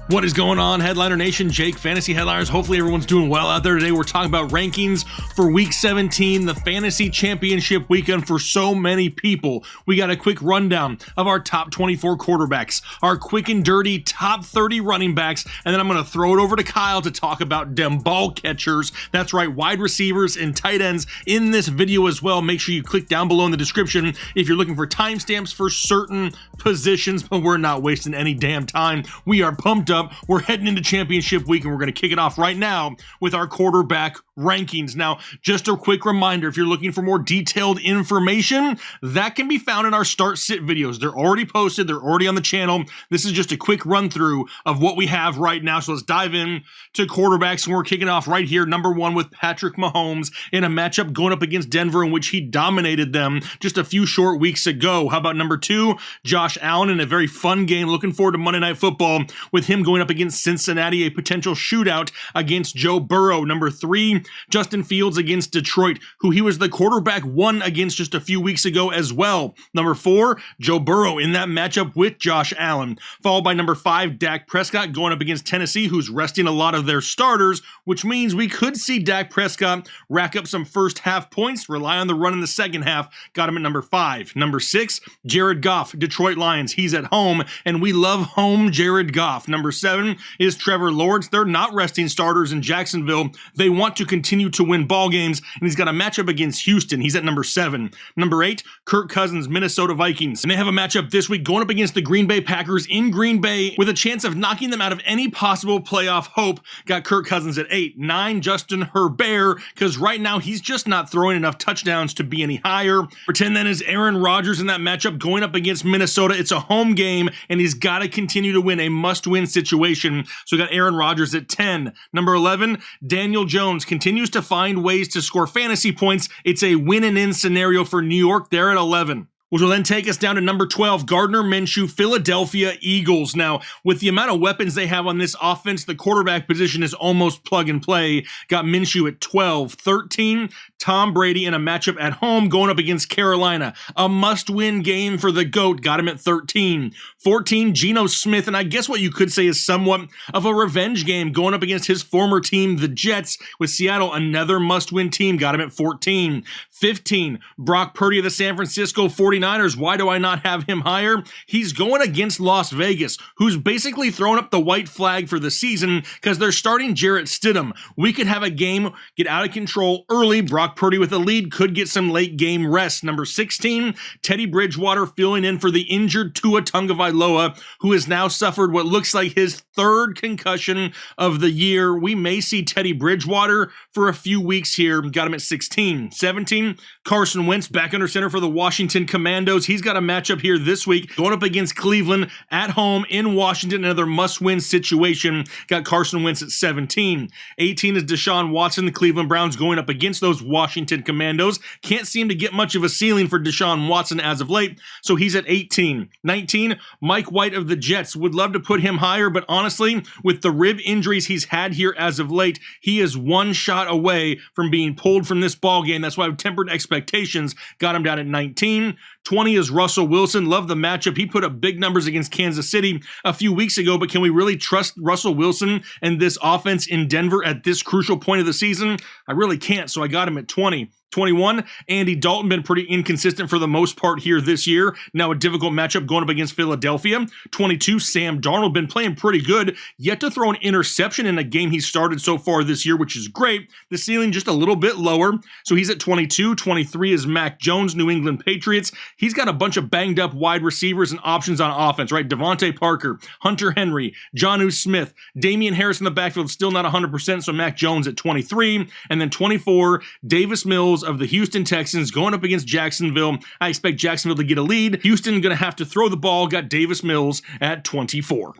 What is going on, Headliner Nation? Jake, Fantasy Headliners. Hopefully everyone's doing well out there today. We're talking about rankings for Week 17, the Fantasy Championship weekend for so many people. We got a quick rundown of our top 24 quarterbacks, our quick and dirty top 30 running backs, and then I'm going to throw it over to Kyle to talk about dem ball catchers. That's right, wide receivers and tight ends in this video as well. Make sure you click down below in the description if you're looking for timestamps for certain positions, but we're not wasting any damn time. We are pumped up. We're heading into championship week and we're going to kick it off right now with our quarterback rankings. Now, just a quick reminder, if you're looking for more detailed information, that can be found in our start sit videos. They're already posted. They're already on the channel. This is just a quick run through of what we have right now. So let's dive in to quarterbacks, and we're kicking off right here. Number one with Patrick Mahomes in a matchup going up against Denver in which he dominated them just a few short weeks ago. How about number two, Josh Allen in a very fun game. Looking forward to Monday Night Football with him going up against Cincinnati, a potential shootout against Joe Burrow. Number three, Justin Fields against Detroit, who he was the quarterback one against just a few weeks ago as well. Number four, Joe Burrow in that matchup with Josh Allen. Followed by number five, Dak Prescott going up against Tennessee, who's resting a lot of their starters, which means we could see Dak Prescott rack up some first half points, rely on the run in the second half. Got him at number five. Number six, Jared Goff, Detroit Lions. He's at home, and we love home Jared Goff. Number seven is Trevor Lawrence. They're not resting starters in Jacksonville. They want to continue to win ball games, and he's got a matchup against Houston. He's at number seven. Number eight, Kirk Cousins, Minnesota Vikings. And they have a matchup this week going up against the Green Bay Packers in Green Bay with a chance of knocking them out of any possible playoff hope. Got Kirk Cousins at eight. Nine, Justin Herbert, because right now he's just not throwing enough touchdowns to be any higher. For 10 then is Aaron Rodgers in that matchup going up against Minnesota. It's a home game, and he's got to continue to win, a must-win situation. So we got Aaron Rodgers at 10. Number 11, Daniel Jones continues to find ways to score fantasy points. It's a win and in scenario for New York. They're at 11. Which will then take us down to number 12, Gardner Minshew, Philadelphia Eagles. Now, with the amount of weapons they have on this offense, the quarterback position is almost plug and play. Got Minshew at 12. 13, Tom Brady in a matchup at home going up against Carolina. A must-win game for the GOAT. Got him at 13. 14, Geno Smith, and I guess what you could say is somewhat of a revenge game going up against his former team, the Jets, with Seattle, another must-win team. Got him at 14. 15, Brock Purdy of the San Francisco 49ers. Why do I not have him higher? He's going against Las Vegas, who's basically thrown up the white flag for the season because they're starting Jarrett Stidham. We could have a game get out of control early. Brock Purdy with a lead could get some late game rest. Number 16, Teddy Bridgewater filling in for the injured Tua Tagovailoa, who has now suffered what looks like his third concussion of the year. We may see Teddy Bridgewater for a few weeks here. Got him at 16. 17, Carson Wentz back under center for the Washington Commandos. He's got a matchup here this week going up against Cleveland at home in Washington. Another must-win situation. Got Carson Wentz at 17. 18 is Deshaun Watson, the Cleveland Browns, going up against those Washington Commandos. Can't seem to get much of a ceiling for Deshaun Watson as of late, so he's at 18. 19, Mike White of the Jets. Would love to put him higher, but honestly, with the rib injuries he's had here as of late, he is one shot away from being pulled from this ball game. That's why I've tempered expectations. Got him down at 19. 20 is Russell Wilson. Love the matchup. He put up big numbers against Kansas City a few weeks ago, but can we really trust Russell Wilson and this offense in Denver at this crucial point of the season? I really can't, so I got him at 20. 21, Andy Dalton been pretty inconsistent for the most part here this year. Now a difficult matchup going up against Philadelphia. 22, Sam Darnold been playing pretty good, yet to throw an interception in a game he started so far this year, which is great. The ceiling just a little bit lower, so he's at 22. 23 is Mac Jones, New England Patriots. He's got a bunch of banged up wide receivers and options on offense, right? Devontae Parker, Hunter Henry, Jonnu Smith, Damian Harris in the backfield, still not 100%, so Mac Jones at 23. And then 24, Davis Mills of the Houston Texans going up against Jacksonville. I expect Jacksonville to get a lead. Houston going to have to throw the ball. Got Davis Mills at 24.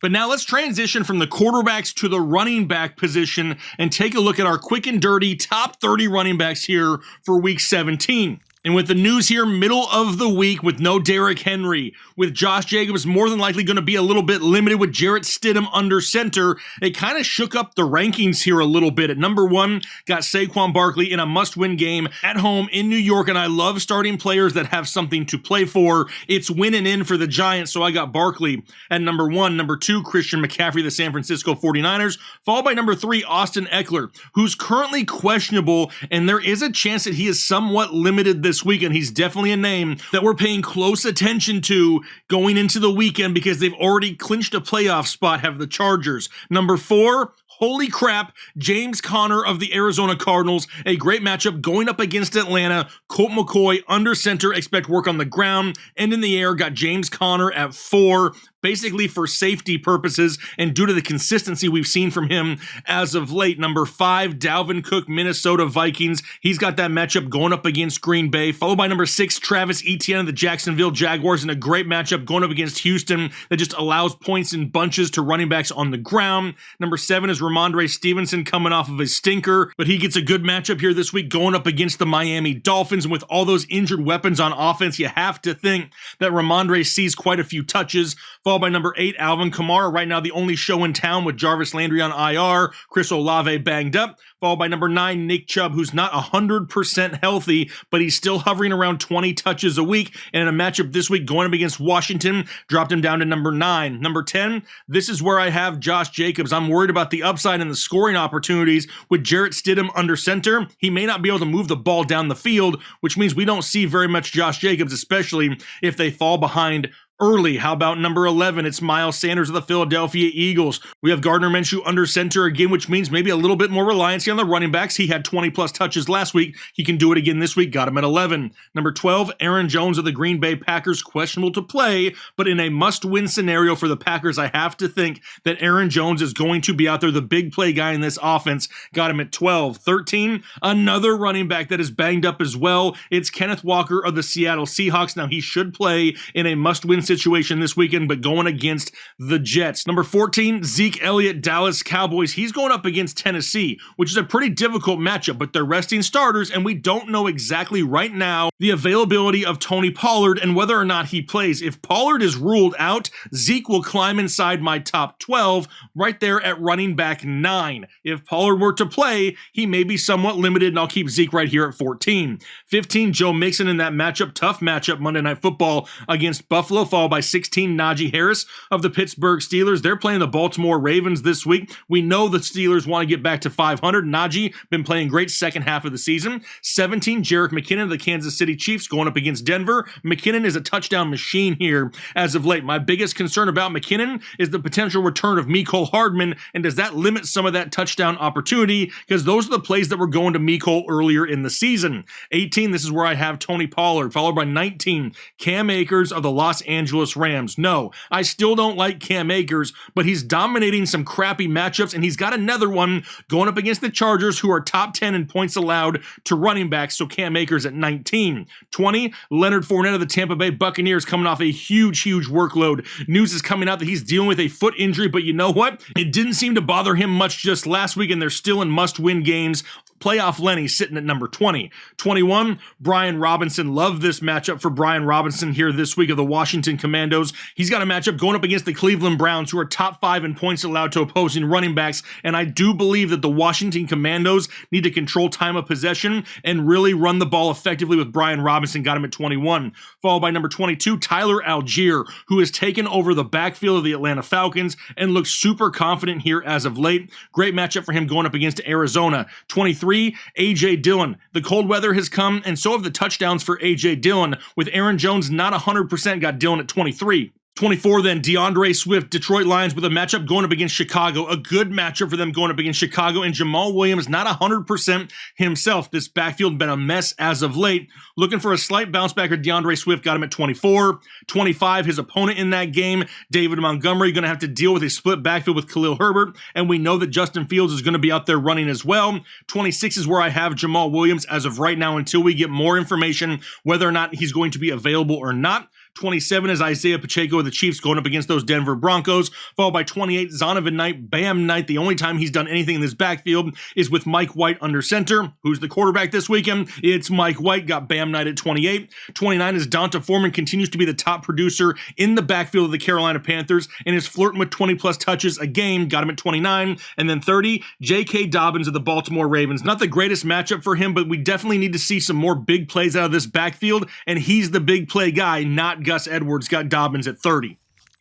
But now let's transition from the quarterbacks to the running back position and take a look at our quick and dirty top 30 running backs here for Week 17. And with the news here, middle of the week with no Derrick Henry, with Josh Jacobs more than likely going to be a little bit limited with Jarrett Stidham under center, it kind of shook up the rankings here a little bit. At number 1, got Saquon Barkley in a must-win game at home in New York, and I love starting players that have something to play for. It's winning in for the Giants, so I got Barkley at number 1. Number 2, Christian McCaffrey, the San Francisco 49ers, followed by number 3, Austin Eckler, who's currently questionable, and there is a chance that he is somewhat limited this week, and he's definitely a name that we're paying close attention to going into the weekend because they've already clinched a playoff spot, have the Chargers. Number 4, holy crap, James Conner of the Arizona Cardinals. A great matchup going up against Atlanta. Colt McCoy under center, expect work on the ground and in the air. Got James Conner at 4. Basically for safety purposes and due to the consistency we've seen from him as of late. Number 5, Dalvin Cook, Minnesota Vikings. He's got that matchup going up against Green Bay. Followed by number 6, Travis Etienne of the Jacksonville Jaguars in a great matchup going up against Houston that just allows points in bunches to running backs on the ground. Number 7 is Ramondre Stevenson coming off of a stinker, but he gets a good matchup here this week going up against the Miami Dolphins. And with all those injured weapons on offense, you have to think that Ramondre sees quite a few touches. Followed by number 8, Alvin Kamara, right now the only show in town with Jarvis Landry on IR, Chris Olave banged up. Followed by number 9, Nick Chubb, who's not 100% healthy, but he's still hovering around 20 touches a week. And in a matchup this week going up against Washington, dropped him down to number 9. Number 10, this is where I have Josh Jacobs. I'm worried about the upside and the scoring opportunities with Jarrett Stidham under center. He may not be able to move the ball down the field, which means we don't see very much Josh Jacobs, especially if they fall behind early. How about number 11? It's Miles Sanders of the Philadelphia Eagles. We have Gardner Minshew under center again, which means maybe a little bit more reliance on the running backs. He had 20 plus touches last week. He can do it again this week. Got him at 11. Number 12, Aaron Jones of the Green Bay Packers, questionable to play, but in a must-win scenario for the Packers, I have to think that Aaron Jones is going to be out there, the big play guy in this offense. Got him at 12. 13, another running back that is banged up as well. It's Kenneth Walker of the Seattle Seahawks. Now, he should play in a must-win situation this weekend, but going against the Jets. Number 14, Zeke Elliott, Dallas Cowboys. He's going up against Tennessee, which is a pretty difficult matchup, but they're resting starters, and we don't know exactly right now the availability of Tony Pollard and whether or not he plays. If Pollard is ruled out, Zeke will climb inside my top 12 right there at running back 9. If Pollard were to play, he may be somewhat limited, and I'll keep Zeke right here at 14. 15, Joe Mixon in that matchup, tough matchup Monday Night Football against Buffalo, followed by 16, Najee Harris of the Pittsburgh Steelers. They're playing the Baltimore Ravens this week. We know the Steelers want to get back to 500. Najee been playing great second half of the season. 17, Jerick McKinnon of the Kansas City Chiefs going up against Denver. McKinnon is a touchdown machine here as of late. My biggest concern about McKinnon is the potential return of Mecole Hardman, and does that limit some of that touchdown opportunity? Because those are the plays that were going to Mecole earlier in the season. 18, this is where I have Tony Pollard, followed by 19, Cam Akers of the Los Angeles Rams. No, I still don't like Cam Akers, but he's dominating some crappy matchups, and he's got another one going up against the Chargers, who are top 10 in points allowed to running backs, so Cam Akers at 19. 20, Leonard Fournette of the Tampa Bay Buccaneers coming off a huge workload. News is coming out that he's dealing with a foot injury, but you know what? It didn't seem to bother him much just last week, and they're still in must-win games. Playoff Lenny sitting at number 20. 21, Brian Robinson. Love this matchup for Brian Robinson here this week of the Washington Commandos. He's got a matchup going up against the Cleveland Browns, who are top 5 in points allowed to opposing running backs, and I do believe that the Washington Commandos need to control time of possession and really run the ball effectively with Brian Robinson. Got him at 21. Followed by number 22, Tyler Algier, who has taken over the backfield of the Atlanta Falcons and looks super confident here as of late. Great matchup for him going up against Arizona. 23, A.J. Dillon. The cold weather has come, and so have the touchdowns for A.J. Dillon, with Aaron Jones not 100%, got Dillon at 23. 24 then, DeAndre Swift, Detroit Lions with a matchup going up against Chicago. A good matchup for them going up against Chicago, and Jamal Williams not 100% himself. This backfield been a mess as of late. Looking for a slight bounce back, or DeAndre Swift got him at 24. 25, his opponent in that game, David Montgomery, going to have to deal with a split backfield with Khalil Herbert, and we know that Justin Fields is going to be out there running as well. 26 is where I have Jamal Williams as of right now until we get more information whether or not he's going to be available or not. 27 is Isaiah Pacheco of the Chiefs going up against those Denver Broncos, followed by 28, Zonovan Knight, Bam Knight. The only time he's done anything in this backfield is with Mike White under center. Who's the quarterback this weekend? It's Mike White, got Bam Knight at 28. 29 is Donta Foreman, continues to be the top producer in the backfield of the Carolina Panthers and is flirting with 20-plus touches a game, got him at 29. And then 30, J.K. Dobbins of the Baltimore Ravens. Not the greatest matchup for him, but we definitely need to see some more big plays out of this backfield, and he's the big play guy, not Gus Edwards. Got Dobbins at 30.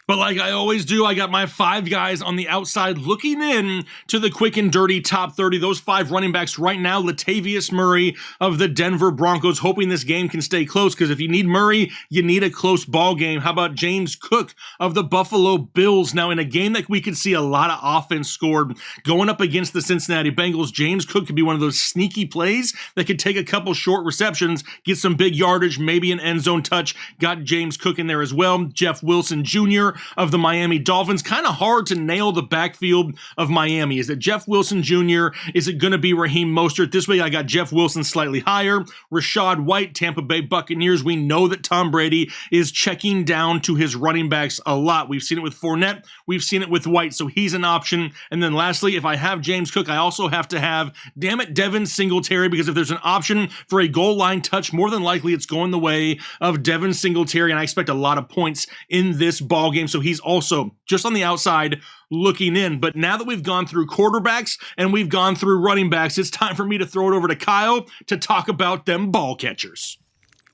But like I always do, I got my 5 guys on the outside looking in to the quick and dirty top 30. Those 5 running backs right now, Latavius Murray of the Denver Broncos, hoping this game can stay close, because if you need Murray, you need a close ball game. How about James Cook of the Buffalo Bills? Now, in a game that we could see a lot of offense scored, going up against the Cincinnati Bengals, James Cook could be one of those sneaky plays that could take a couple short receptions, get some big yardage, maybe an end zone touch. Got James Cook in there as well. Jeff Wilson Jr. of the Miami Dolphins. Kind of hard to nail the backfield of Miami. Is it Jeff Wilson Jr.? Is it going to be Raheem Mostert? This week I got Jeff Wilson slightly higher. Rashad White, Tampa Bay Buccaneers. We know that Tom Brady is checking down to his running backs a lot. We've seen it with Fournette. We've seen it with White, so he's an option. And then lastly, if I have James Cook, I also have to have, damn it, Devin Singletary, because if there's an option for a goal line touch, more than likely it's going the way of Devin Singletary, and I expect a lot of points in this ball game. So he's also just on the outside looking in. But now that we've gone through quarterbacks and we've gone through running backs, it's time for me to throw it over to Kyle to talk about them ball catchers.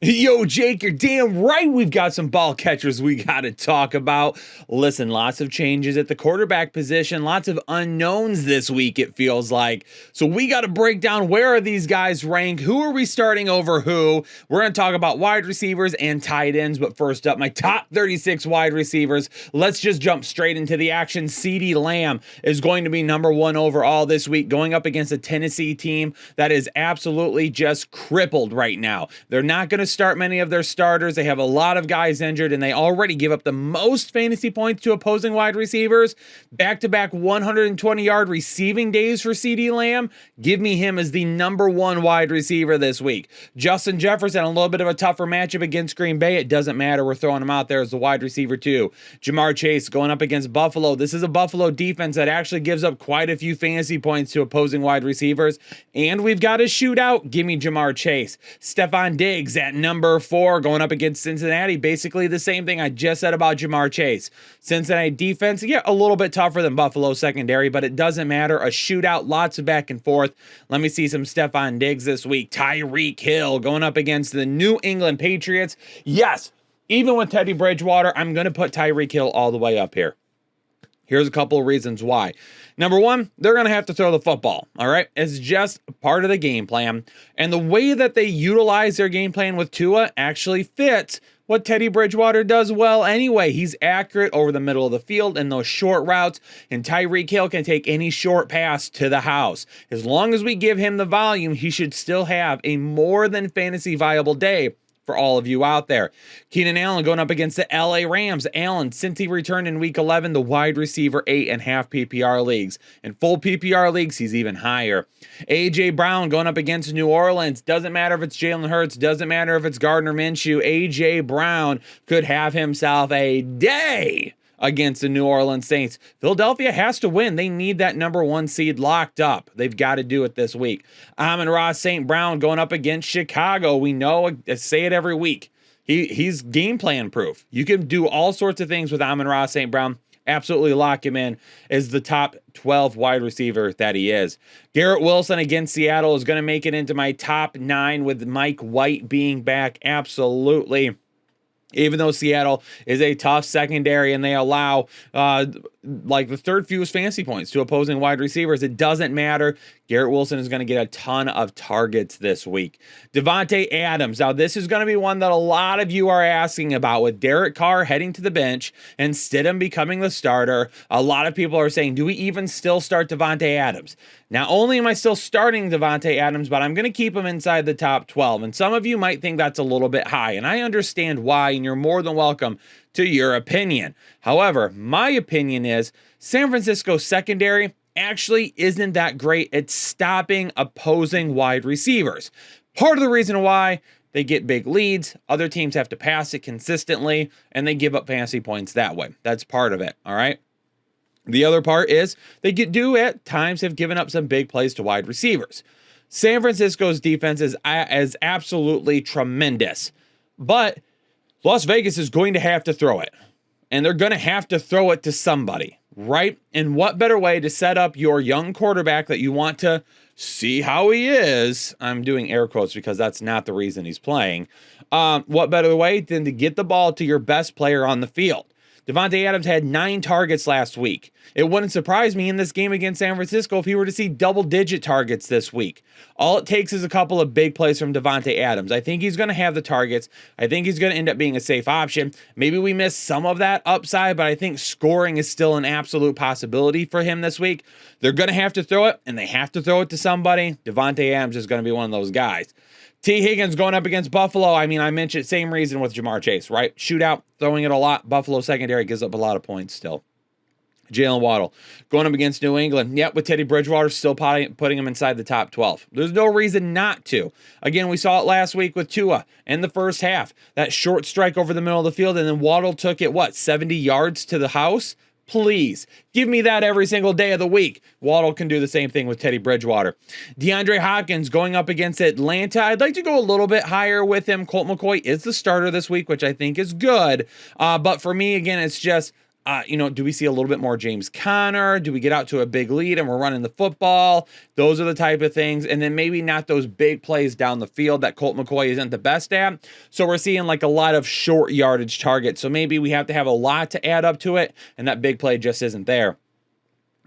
Yo, Jake, you're damn right. We've got some ball catchers we got to talk about. Listen, lots of changes at the quarterback position, lots of unknowns this week, it feels like. So we got to break down, where are these guys ranked? Who are we starting over who? We're going to talk about wide receivers and tight ends. But first up, my top 36 wide receivers. Let's just jump straight into the action. CeeDee Lamb is going to be number 1 overall this week, going up against a Tennessee team that is absolutely just crippled right now. They're not going to start many of their starters. They have a lot of guys injured, and they already give up the most fantasy points to opposing wide receivers. Back-to-back 120-yard receiving days for CeeDee Lamb. Give me him as the number 1 wide receiver this week. Justin Jefferson, a little bit of a tougher matchup against Green Bay. It doesn't matter. We're throwing him out there as the wide receiver too. Ja'Marr Chase going up against Buffalo. This is a Buffalo defense that actually gives up quite a few fantasy points to opposing wide receivers. And we've got a shootout. Give me Ja'Marr Chase. Stefon Diggs at number 4 going up against Cincinnati. Basically the same thing I just said about Ja'Marr Chase. Cincinnati defense, yeah, a little bit tougher than Buffalo secondary, but it doesn't matter. A shootout, lots of back and forth. Let me see some Stefon Diggs this week. Tyreek Hill going up against the New England Patriots. Yes, even with Teddy Bridgewater, I'm going to put Tyreek Hill all the way up here. Here's a couple of reasons why. Number 1, they're going to have to throw the football, all right? It's just part of the game plan. And the way that they utilize their game plan with Tua actually fits what Teddy Bridgewater does well anyway. He's accurate over the middle of the field in those short routes, and Tyreek Hill can take any short pass to the house. As long as we give him the volume, he should still have a more than fantasy viable day for all of you out there. Keenan Allen going up against the LA Rams. Allen, since he returned in week 11, the wide receiver 8.5 PPR leagues. In full PPR leagues, he's even higher. A.J. Brown going up against New Orleans. Doesn't matter if it's Jalen Hurts. Doesn't matter if it's Gardner Minshew. A.J. Brown could have himself a day against the New Orleans Saints. Philadelphia has to win. They need that number 1 seed locked up. They've got to do it this week. Amon-Ra St. Brown going up against Chicago. We know, I say it every week, he's game plan proof. You can do all sorts of things with Amon-Ra St. Brown. Absolutely lock him in as the top 12 wide receiver that he is. Garrett Wilson against Seattle is going to make it into my top 9 with Mike White being back. Absolutely. Even though Seattle is a tough secondary and they allow like the 3rd fewest fantasy points to opposing wide receivers, it doesn't matter. Garrett Wilson is going to get a ton of targets this week. Davante Adams. Now, this is going to be one that a lot of you are asking about with Derek Carr heading to the bench and Stidham becoming the starter. A lot of people are saying, do we even still start Davante Adams? Not only am I still starting Davante Adams, but I'm going to keep him inside the top 12. And some of you might think that's a little bit high, and I understand why, and you're more than welcome to your opinion. However, my opinion is San Francisco secondary actually isn't that great at stopping opposing wide receivers. Part of the reason why they get big leads. Other teams have to pass it consistently, and they give up fantasy points that way. That's part of it, all right? The other part is they at times have given up some big plays to wide receivers. San Francisco's defense is absolutely tremendous, but Las Vegas is going to have to throw it, and they're going to have to throw it to somebody, right? And what better way to set up your young quarterback that you want to see how he is? I'm doing air quotes because that's not the reason he's playing. What better way than to get the ball to your best player on the field? Davante Adams had 9 targets last week. It wouldn't surprise me in this game against San Francisco if he were to see double-digit targets this week. All it takes is a couple of big plays from Davante Adams. I think he's going to have the targets. I think he's going to end up being a safe option. Maybe we miss some of that upside, but I think scoring is still an absolute possibility for him this week. They're going to have to throw it, and they have to throw it to somebody. Davante Adams is going to be one of those guys. T. Higgins going up against Buffalo. I mean, I mentioned same reason with Jamar Chase, right? Shootout, throwing it a lot. Buffalo secondary gives up a lot of points still. Jalen Waddle going up against New England. Yep, with Teddy Bridgewater still putting him inside the top 12. There's no reason not to. Again, we saw it last week with Tua in the first half. That short strike over the middle of the field, and then Waddle took it, 70 yards to the house? Please, give me that every single day of the week. Waddle can do the same thing with Teddy Bridgewater. DeAndre Hopkins going up against Atlanta. I'd like to go a little bit higher with him. Colt McCoy is the starter this week, which I think is good. But for me, again, it's just, do we see a little bit more James Conner? Do we get out to a big lead and we're running the football? Those are the type of things. And then maybe not those big plays down the field that Colt McCoy isn't the best at. So we're seeing like a lot of short yardage targets. So maybe we have to have a lot to add up to it, and that big play just isn't there.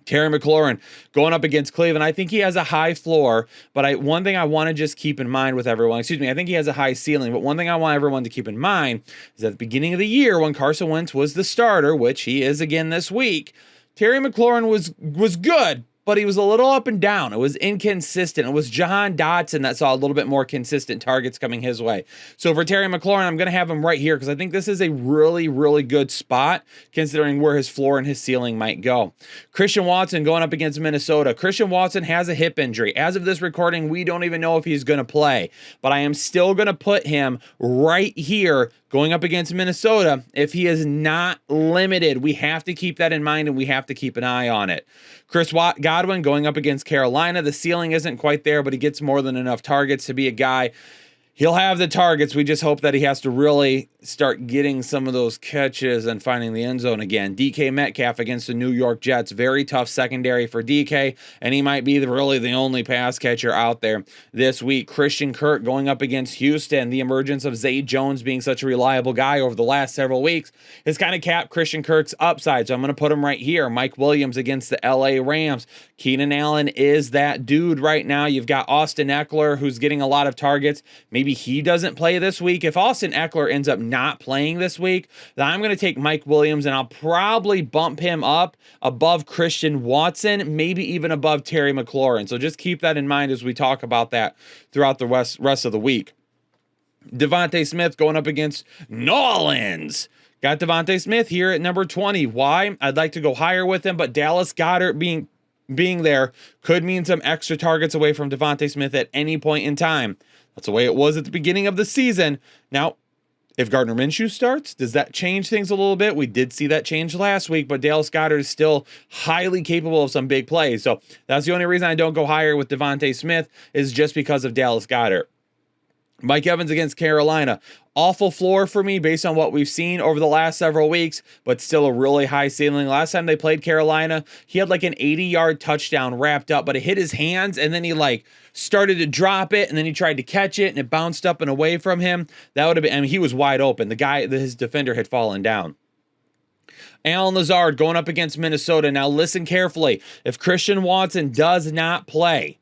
Terry McLaurin going up against Cleveland. I think he has a high floor, but one thing I want to just keep in mind with everyone, I think he has a high ceiling, but one thing I want everyone to keep in mind is at the beginning of the year when Carson Wentz was the starter, which he is again this week, Terry McLaurin was good, but he was a little up and down. It was inconsistent. It was Jahan Dotson that saw a little bit more consistent targets coming his way. So for Terry McLaurin, I'm going to have him right here because I think this is a really, really good spot considering where his floor and his ceiling might go. Christian Watson going up against Minnesota. Christian Watson has a hip injury. As of this recording, we don't even know if he's going to play, but I am still going to put him right here going up against Minnesota if he is not limited. We have to keep that in mind, and we have to keep an eye on it. Chris Godwin going up against Carolina. The ceiling isn't quite there, but he gets more than enough targets to be a guy. He'll have the targets. We just hope that he has to really start getting some of those catches and finding the end zone again. DK Metcalf against the New York Jets. Very tough secondary for DK, and he might be really the only pass catcher out there this week. Christian Kirk going up against Houston. The emergence of Zay Jones being such a reliable guy over the last several weeks has kind of capped Christian Kirk's upside, so I'm going to put him right here. Mike Williams against the LA Rams. Keenan Allen is that dude right now. You've got Austin Eckler, who's getting a lot of targets. Maybe he doesn't play this week. If Austin Eckler ends up not playing this week, then I'm going to take Mike Williams and I'll probably bump him up above Christian Watson, maybe even above Terry McLaurin. So just keep that in mind as we talk about that throughout the rest of the week. Devontae Smith going up against Nolans. Got Devontae Smith here at number 20. Why? I'd like to go higher with him, but Dallas Goedert being there could mean some extra targets away from Devontae Smith at any point in time. That's the way it was at the beginning of the season. Now, if Gardner Minshew starts, does that change things a little bit? We did see that change last week, but Dallas Goedert is still highly capable of some big plays. So that's the only reason I don't go higher with Devontae Smith is just because of Dallas Goedert. Mike Evans against Carolina. Awful floor for me based on what we've seen over the last several weeks, but still a really high ceiling. Last time they played Carolina, he had like an 80-yard touchdown wrapped up, but it hit his hands and then he started to drop it and then he tried to catch it and it bounced up and away from him. That would have been, he was wide open. His defender had fallen down. Allen Lazard going up against Minnesota. Now listen carefully. If Christian Watson does not play,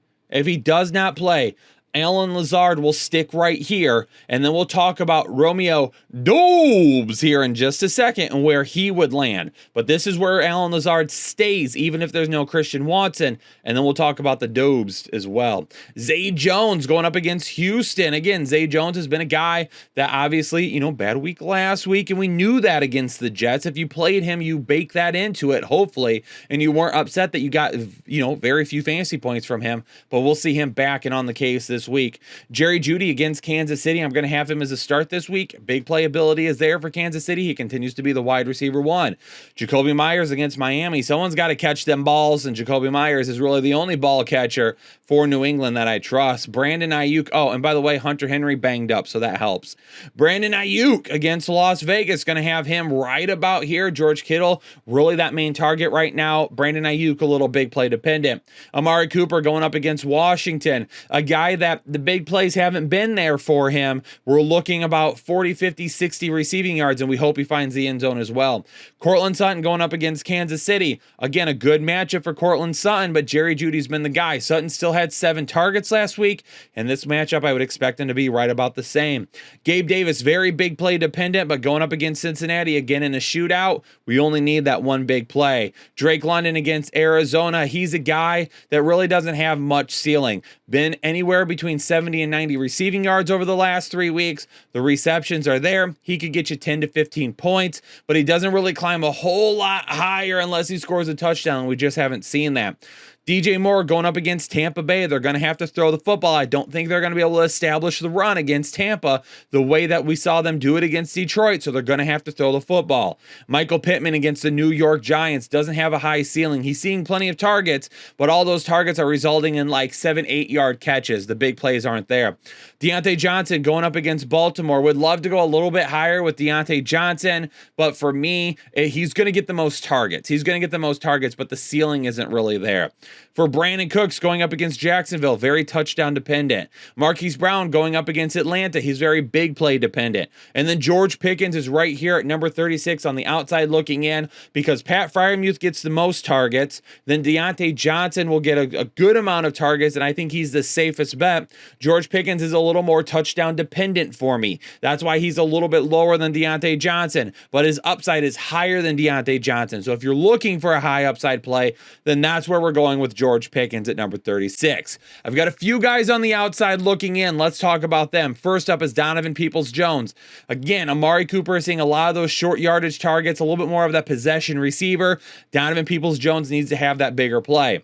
Allen Lazard will stick right here, and then we'll talk about Romeo Doubs here in just a second and where he would land. But this is where Allen Lazard stays, even if there's no Christian Watson, and then we'll talk about the Doubs as well. Zay Jones going up against Houston. Again, Zay Jones has been a guy that obviously, bad week last week, and we knew that against the Jets. If you played him, you bake that into it, hopefully, and you weren't upset that you got, very few fantasy points from him, but we'll see him back and on the case this this week. Jerry Jeudy against Kansas City. I'm going to have him as a start this week. Big playability is there for Kansas City. He continues to be the wide receiver one. Jacoby Myers against Miami. Someone's got to catch them balls, and Jacoby Myers is really the only ball catcher for New England that I trust. Brandon Ayuk. Oh, and by the way, Hunter Henry banged up, so that helps. Brandon Ayuk against Las Vegas. Going to have him right about here. George Kittle, really that main target right now. Brandon Ayuk, a little big play dependent. Amari Cooper going up against Washington. A guy that the big plays haven't been there for him. We're looking about 40, 50, 60 receiving yards, and we hope he finds the end zone as well. Courtland Sutton going up against Kansas City. Again, a good matchup for Courtland Sutton, but Jerry Jeudy's been the guy. Sutton still had 7 targets last week, and this matchup I would expect him to be right about the same. Gabe Davis, very big play dependent, but going up against Cincinnati again in a shootout, we only need that one big play. Drake London against Arizona. He's a guy that really doesn't have much ceiling. Been anywhere between 70 and 90 receiving yards over the last 3 weeks. The receptions are there. He could get you 10 to 15 points, but he doesn't really climb a whole lot higher unless he scores a touchdown. We just haven't seen that. DJ Moore going up against Tampa Bay. They're going to have to throw the football. I don't think they're going to be able to establish the run against Tampa the way that we saw them do it against Detroit, so they're going to have to throw the football. Michael Pittman against the New York Giants doesn't have a high ceiling. He's seeing plenty of targets, but all those targets are resulting in like 7-8 yard catches. The big plays aren't there. Deontay Johnson going up against Baltimore. Would love to go a little bit higher with Deontay Johnson, but for me, he's going to get the most targets. He's going to get the most targets, but the ceiling isn't really there. For Brandon Cooks going up against Jacksonville, very touchdown dependent. Marquise Brown going up against Atlanta, he's very big play dependent. And then George Pickens is right here at number 36 on the outside looking in because Pat Freiermuth gets the most targets. Then Deontay Johnson will get a good amount of targets, and I think he's the safest bet. George Pickens is a little more touchdown dependent for me. That's why he's a little bit lower than Deontay Johnson, but his upside is higher than Deontay Johnson. So if you're looking for a high upside play, then that's where we're going with George Pickens at number 36. I've got a few guys on the outside looking in. Let's talk about them. First up is Donovan Peoples-Jones. Again, Amari Cooper is seeing a lot of those short yardage targets, a little bit more of that possession receiver. Donovan Peoples-Jones needs to have that bigger play.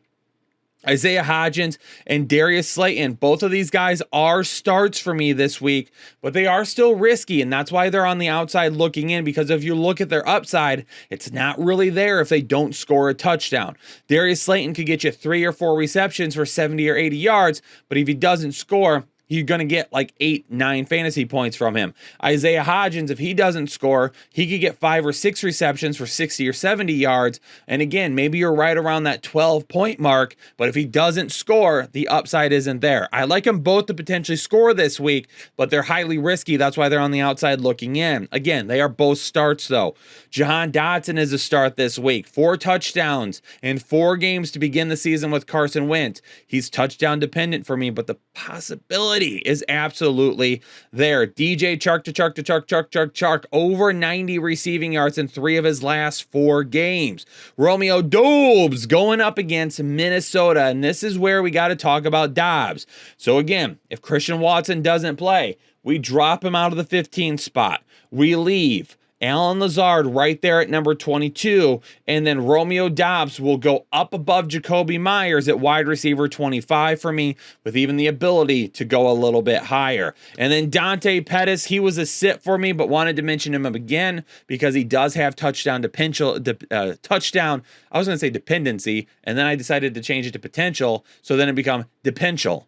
Isaiah Hodgins and Darius Slayton, both of these guys are starts for me this week, but they are still risky, and that's why they're on the outside looking in, because if you look at their upside, it's not really there if they don't score a touchdown. Darius Slayton could get you 3 or 4 receptions for 70 or 80 yards, but if he doesn't score, you're going to get like 8, 9 fantasy points from him. Isaiah Hodgins, if he doesn't score, he could get 5 or 6 receptions for 60 or 70 yards. And again, maybe you're right around that 12-point mark, but if he doesn't score, the upside isn't there. I like them both to potentially score this week, but they're highly risky. That's why they're on the outside looking in. Again, they are both starts though. Jahan Dotson is a start this week. 4 touchdowns in 4 games to begin the season with Carson Wentz. He's touchdown dependent for me, but the possibility is absolutely there. DJ Chark, over 90 receiving yards in 3 of his last 4 games. Romeo Doubs going up against Minnesota, and this is where we got to talk about Dobbs. So again, if Christian Watson doesn't play, we drop him out of the 15 spot. We leave Allen Lazard right there at number 22, and then Romeo Doubs will go up above Jacoby Myers at wide receiver 25 for me, with even the ability to go a little bit higher. And then Dante Pettis, he was a sit for me, but wanted to mention him again because he does have touchdown touchdown. I was going to say dependency, and then I decided to change it to potential, so then it become depential.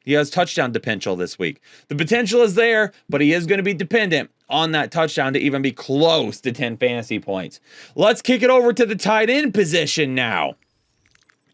He has touchdown potential this week. The potential is there, but he is going to be dependent on that touchdown to even be close to 10 fantasy points. Let's kick it over to the tight end position now.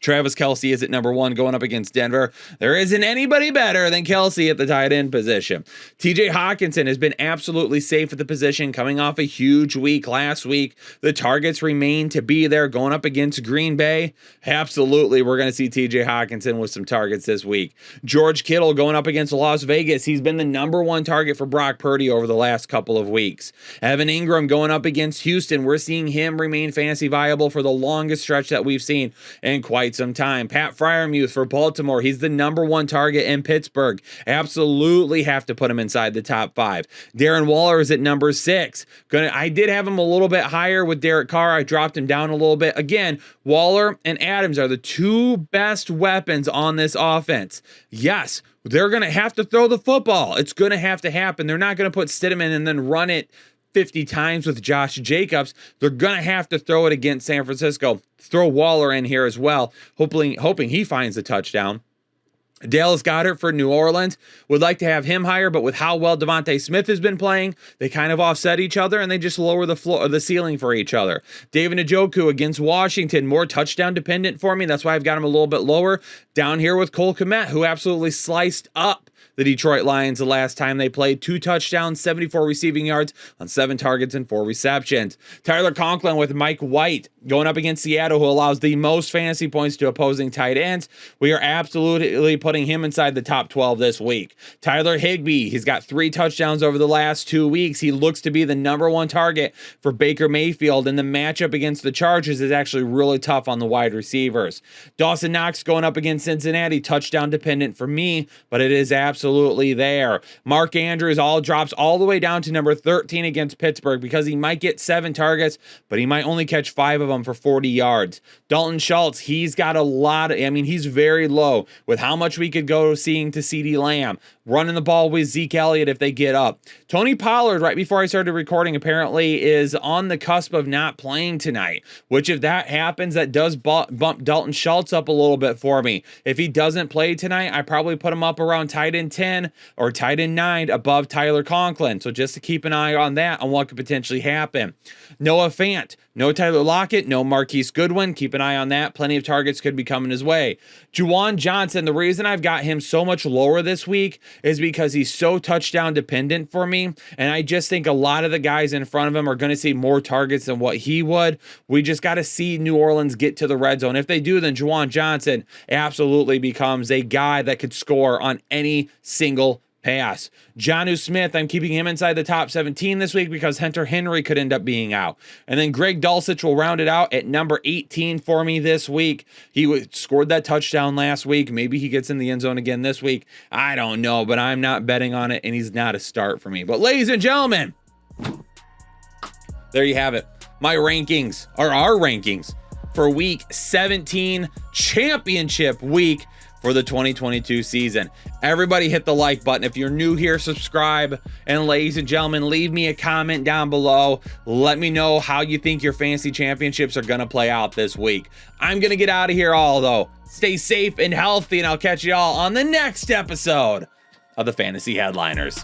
Travis Kelce is at number 1 going up against Denver. There isn't anybody better than Kelce at the tight end position. TJ Hawkinson has been absolutely safe at the position, coming off a huge week last week. The targets remain to be there going up against Green Bay. Absolutely, we're going to see TJ Hawkinson with some targets this week. George Kittle going up against Las Vegas. He's been the number 1 target for Brock Purdy over the last couple of weeks. Evan Ingram going up against Houston. We're seeing him remain fantasy viable for the longest stretch that we've seen in quite quite some time. Pat Freiermuth for Baltimore. He's the #1 target in Pittsburgh. Absolutely have to put him inside the top 5. Darren Waller is at number 6. I did have him a little bit higher with Derek Carr. I dropped him down a little bit. Again, Waller and Adams are the 2 best weapons on this offense. Yes, they're going to have to throw the football. It's going to have to happen. They're not going to put Stidham and then run it 50 times with Josh Jacobs. They're going to have to throw it against San Francisco. Throw Waller in here as well, hoping he finds a touchdown. Dallas Goedert for New Orleans. Would like to have him higher, but with how well Devontae Smith has been playing, they kind of offset each other and they just lower the floor, the ceiling for each other. David Njoku against Washington, more touchdown dependent for me. That's why I've got him a little bit lower. Down here with Cole Kmet, who absolutely sliced up the Detroit Lions the last time they played. 2 touchdowns, 74 receiving yards on 7 targets and 4 receptions. Tyler Conklin with Mike White going up against Seattle, who allows the most fantasy points to opposing tight ends. We are absolutely putting him inside the top 12 this week. Tyler Higbee, he's got 3 touchdowns over the last 2 weeks. He looks to be the #1 target for Baker Mayfield, and the matchup against the Chargers is actually really tough on the wide receivers. Dawson Knox going up against Cincinnati, touchdown dependent for me, but it is absolutely there. Mark Andrews drops all the way down to number 13 against Pittsburgh because he might get 7 targets, but he might only catch 5 of them for 40 yards. Dalton Schultz, he's got a lot of, he's very low with how much we could go seeing to CeeDee Lamb, running the ball with Zeke Elliott if they get up. Tony Pollard, right before I started recording, apparently is on the cusp of not playing tonight, which if that happens, that does bump Dalton Schultz up a little bit for me. If he doesn't play tonight, I probably put him up around tight end 10 or tight end 9 above Tyler Conklin. So just to keep an eye on that, on what could potentially happen. Noah Fant, no Tyler Lockett, no Marquise Goodwin. Keep an eye on that. Plenty of targets could be coming his way. Juwan Johnson, the reason I've got him so much lower this week is because he's so touchdown dependent for me. And I just think a lot of the guys in front of him are going to see more targets than what he would. We just got to see New Orleans get to the red zone. If they do, then Juwan Johnson absolutely becomes a guy that could score on any single pass. Jonnu Smith, I'm keeping him inside the top 17 this week because Hunter Henry could end up being out. And then Greg Dulcich will round it out at number 18 for me this week. He scored that touchdown last week. Maybe he gets in the end zone again this week. I don't know, but I'm not betting on it, and he's not a start for me. But ladies and gentlemen, there you have it. My rankings are our rankings for week 17, championship week for the 2022 season. Everybody hit the like button. If you're new here, subscribe. And ladies and gentlemen, leave me a comment down below. Let me know how you think your fantasy championships are going to play out this week. I'm going to get out of here though. Stay safe and healthy, and I'll catch you all on the next episode of the Fantasy Headliners.